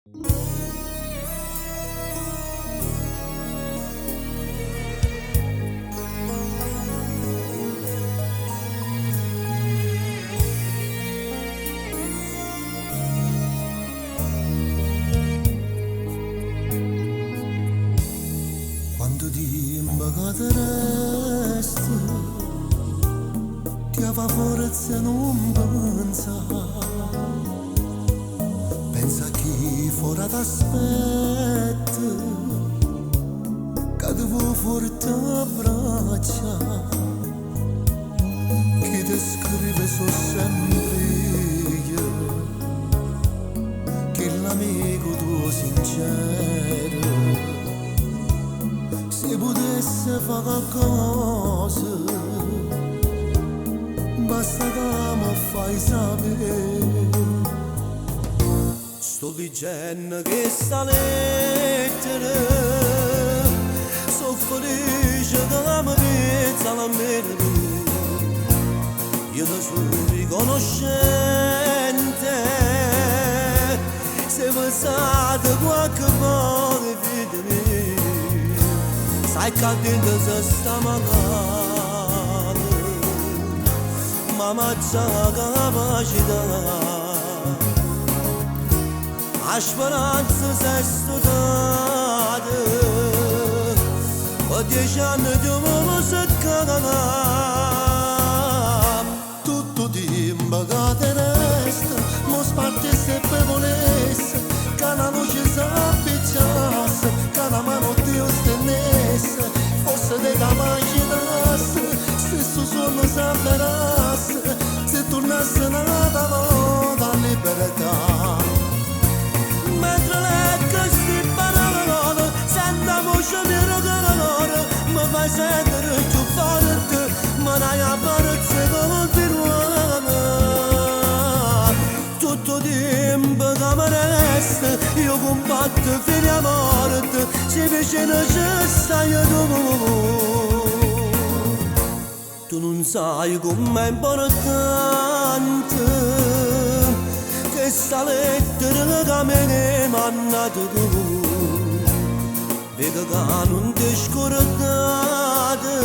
Quando dimmi che te resti, ti fa forza non pensare. Pensa a chi fuori t'aspetta, che ti vuoi forte abbraccia. Chi ti scrive so sempre io, che l'amico tuo sincero. Se potesse fare qualcosa, basta che mi fai sapere. Sto dicendo che sta lettera, so felice che la mi pensa la merita. Io da sono riconoscente, se pensate qualche volta di me. Sai che dentro se sta magari, ma mangia capacità. La speranza si è studata, per 10 anni di uomo si cagava. Tutto tempo che te resta, mo sparte se per volesse, che la luce si appicciasse, che la mano Dio stennesse, forse te capacitasse, se su sonno si avverasse, se tornasse nata volta a libertà. Mentre leggo sti parole, sento voce mia che mi fai sentire più forte, ma dai a forza che continuare. Tutto tempo che mi resta, io combatto fino a morte, se vicino ci stai tu. Tu non sai com'è importante questa lettera che me ne mandato tu, vedo che non ti scordate,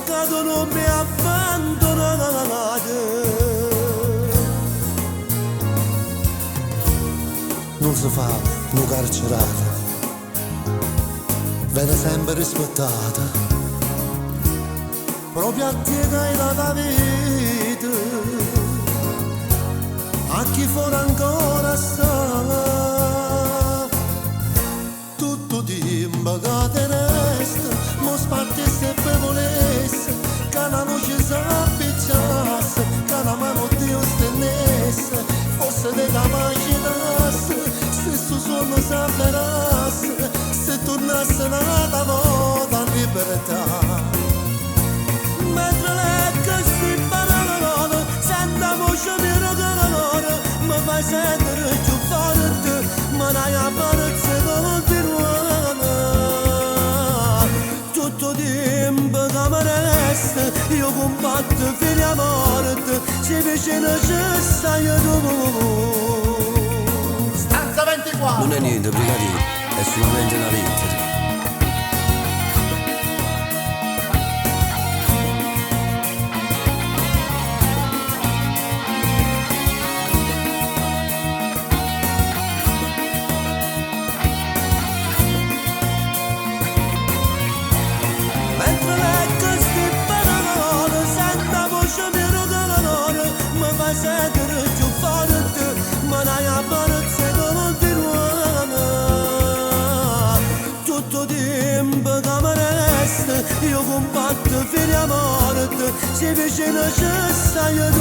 che tu non mi abbandonate. Non si fa una carcerata, viene sempre rispettata, proprio a te che hai data vita, a chi fuori ancora sta. Tutto tempo che te resta, mo sparte se per volesse, che la luce si appicciasse, che la mano Dio stennesse, forse te capacitasse, se su sonno si avverasse, se tornasse nata volta a libertà. Mentre leggo sti parole, sento voce mia che mi fai sentire più forte, ma dai a forza che continuare. Tutto tempo che mi resta, io combatto fino a morte, se vicino ci stai tu. Stanza 24. Non è niente, brigadiere, è solamente una lettera. Mentre leggo sti parole, sento voce mia che mi fai sentire più forte, ma dai a forza che continuare. Tutto tempo che mi resta, io combatto fino a morte, se vicino ci stai tu.